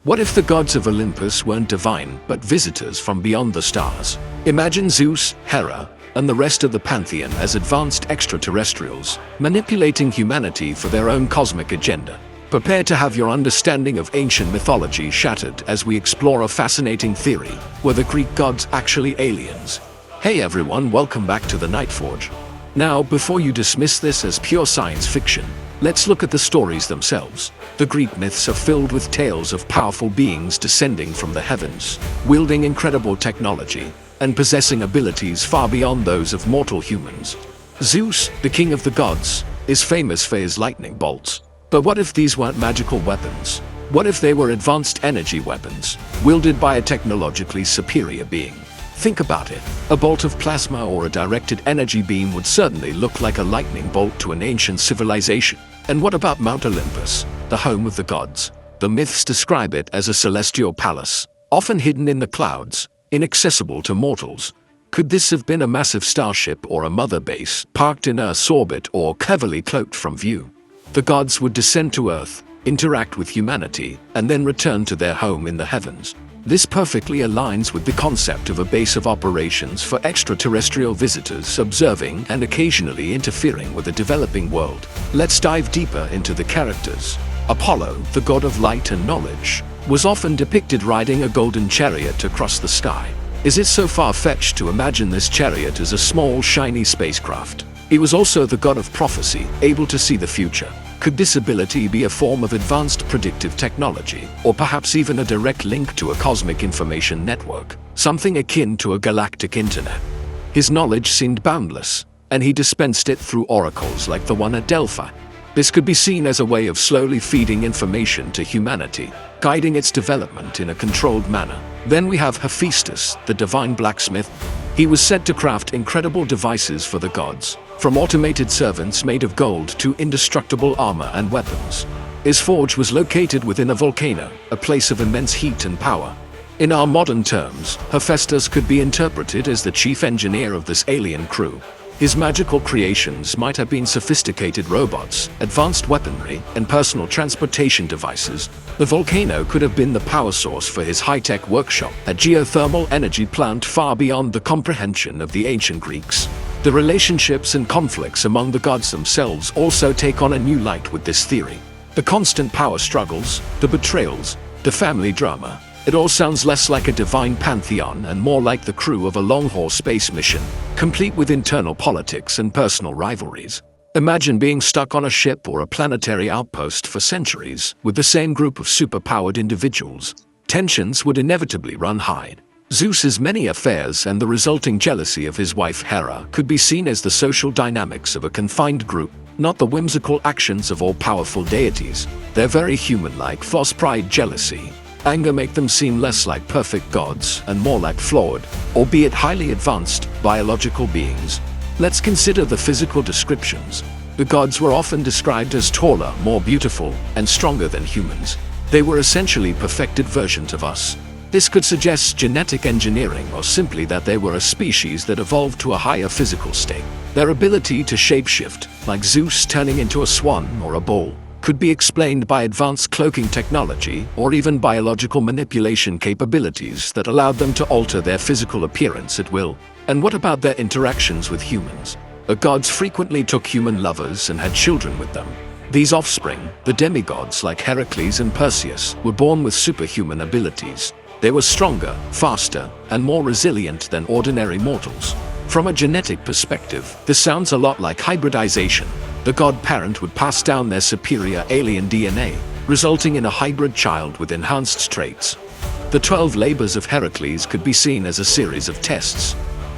What if the gods of Olympus weren't divine, but visitors from beyond the stars? Imagine Zeus, Hera, and the rest of the pantheon as advanced extraterrestrials, manipulating humanity for their own cosmic agenda. Prepare to have your understanding of ancient mythology shattered as we explore a fascinating theory: were the Greek gods actually aliens? Hey everyone, welcome back to the Nightforge. Now, before you dismiss this as pure science fiction, let's look at the stories themselves. The Greek myths are filled with tales of powerful beings descending from the heavens, wielding incredible technology, and possessing abilities far beyond those of mortal humans. Zeus, the king of the gods, is famous for his lightning bolts. But what if these weren't magical weapons? What if they were advanced energy weapons, wielded by a technologically superior being? Think about it. A bolt of plasma or a directed energy beam would certainly look like a lightning bolt to an ancient civilization. And what about Mount Olympus, the home of the gods? The myths describe it as a celestial palace, often hidden in the clouds, inaccessible to mortals. Could this have been a massive starship or a mother base, parked in Earth's orbit or cleverly cloaked from view? The gods would descend to Earth, interact with humanity, and then return to their home in the heavens. This perfectly aligns with the concept of a base of operations for extraterrestrial visitors observing and occasionally interfering with the developing world. Let's dive deeper into the characters. Apollo, the god of light and knowledge, was often depicted riding a golden chariot across the sky. Is it so far-fetched to imagine this chariot as a small, shiny spacecraft? He was also the god of prophecy, able to see the future. Could this ability be a form of advanced predictive technology, or perhaps even a direct link to a cosmic information network, something akin to a galactic internet? His knowledge seemed boundless, and he dispensed it through oracles like the one at Delphi. This could be seen as a way of slowly feeding information to humanity, guiding its development in a controlled manner. Then we have Hephaestus, the divine blacksmith. He was said to craft incredible devices for the gods, from automated servants made of gold to indestructible armor and weapons. His forge was located within a volcano, a place of immense heat and power. In our modern terms, Hephaestus could be interpreted as the chief engineer of this alien crew. His magical creations might have been sophisticated robots, advanced weaponry, and personal transportation devices. The volcano could have been the power source for his high-tech workshop, a geothermal energy plant far beyond the comprehension of the ancient Greeks. The relationships and conflicts among the gods themselves also take on a new light with this theory. The constant power struggles, the betrayals, the family drama. It all sounds less like a divine pantheon and more like the crew of a long-haul space mission, complete with internal politics and personal rivalries. Imagine being stuck on a ship or a planetary outpost for centuries with the same group of superpowered individuals. Tensions would inevitably run high. Zeus's many affairs and the resulting jealousy of his wife Hera could be seen as the social dynamics of a confined group, not the whimsical actions of all-powerful deities. Their very human-like false pride, jealousy, anger make them seem less like perfect gods and more like flawed, albeit highly advanced, biological beings. Let's consider the physical descriptions. The gods were often described as taller, more beautiful, and stronger than humans. They were essentially perfected versions of us. This could suggest genetic engineering or simply that they were a species that evolved to a higher physical state. Their ability to shapeshift, like Zeus turning into a swan or a bull, could be explained by advanced cloaking technology or even biological manipulation capabilities that allowed them to alter their physical appearance at will. And what about their interactions with humans? The gods frequently took human lovers and had children with them. These offspring, the demigods like Heracles and Perseus, were born with superhuman abilities. They were stronger, faster, and more resilient than ordinary mortals. From a genetic perspective, this sounds a lot like hybridization. The god-parent would pass down their superior alien DNA, resulting in a hybrid child with enhanced traits. The 12 labors of Heracles could be seen as a series of tests,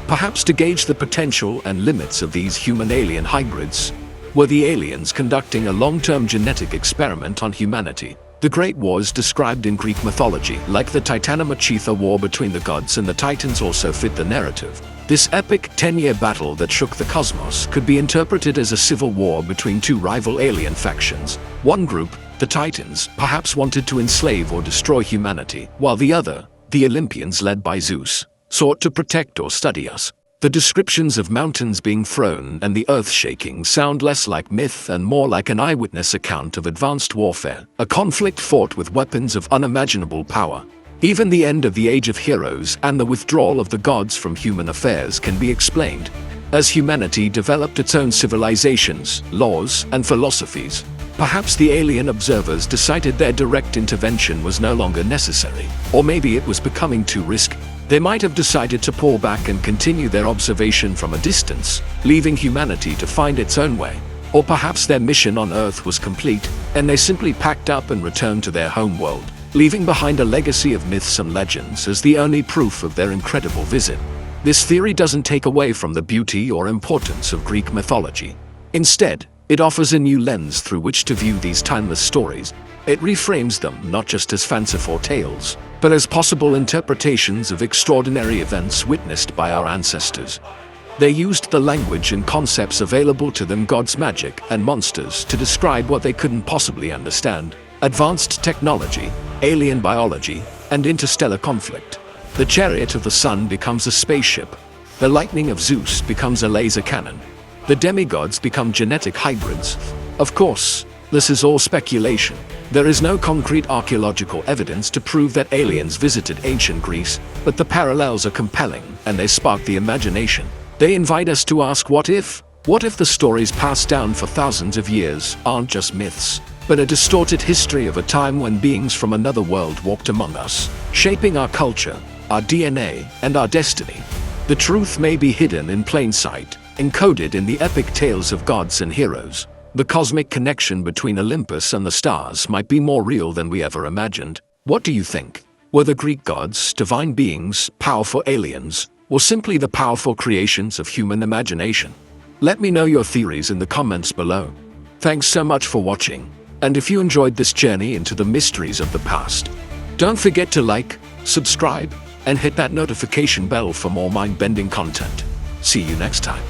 perhaps to gauge the potential and limits of these human-alien hybrids. Were the aliens conducting a long-term genetic experiment on humanity? The Great Wars described in Greek mythology, like the Titanomachia War between the gods and the Titans, also fit the narrative. This epic 10-year battle that shook the cosmos could be interpreted as a civil war between two rival alien factions. One group, the Titans, perhaps wanted to enslave or destroy humanity, while the other, the Olympians led by Zeus, sought to protect or study us. The descriptions of mountains being thrown and the earth shaking sound less like myth and more like an eyewitness account of advanced warfare, a conflict fought with weapons of unimaginable power. Even the end of the Age of Heroes and the withdrawal of the gods from human affairs can be explained. As humanity developed its own civilizations, laws, and philosophies, perhaps the alien observers decided their direct intervention was no longer necessary, or maybe it was becoming too risky. They might have decided to pull back and continue their observation from a distance, leaving humanity to find its own way. Or perhaps their mission on Earth was complete, and they simply packed up and returned to their home world, leaving behind a legacy of myths and legends as the only proof of their incredible visit. This theory doesn't take away from the beauty or importance of Greek mythology. Instead, it offers a new lens through which to view these timeless stories. It reframes them not just as fanciful tales, but as possible interpretations of extraordinary events witnessed by our ancestors. They used the language and concepts available to them, gods, magic, and monsters, to describe what they couldn't possibly understand: advanced technology, alien biology, and interstellar conflict. The chariot of the sun becomes a spaceship. The lightning of Zeus becomes a laser cannon. The demigods become genetic hybrids. Of course, this is all speculation. There is no concrete archaeological evidence to prove that aliens visited ancient Greece, but the parallels are compelling, and they spark the imagination. They invite us to ask, what if? What if the stories passed down for thousands of years aren't just myths, but a distorted history of a time when beings from another world walked among us, shaping our culture, our DNA, and our destiny? The truth may be hidden in plain sight, encoded in the epic tales of gods and heroes. The cosmic connection between Olympus and the stars might be more real than we ever imagined. What do you think? Were the Greek gods divine beings, powerful aliens, or simply the powerful creations of human imagination? Let me know your theories in the comments below. Thanks so much for watching, and if you enjoyed this journey into the mysteries of the past, don't forget to like, subscribe, and hit that notification bell for more mind-bending content. See you next time.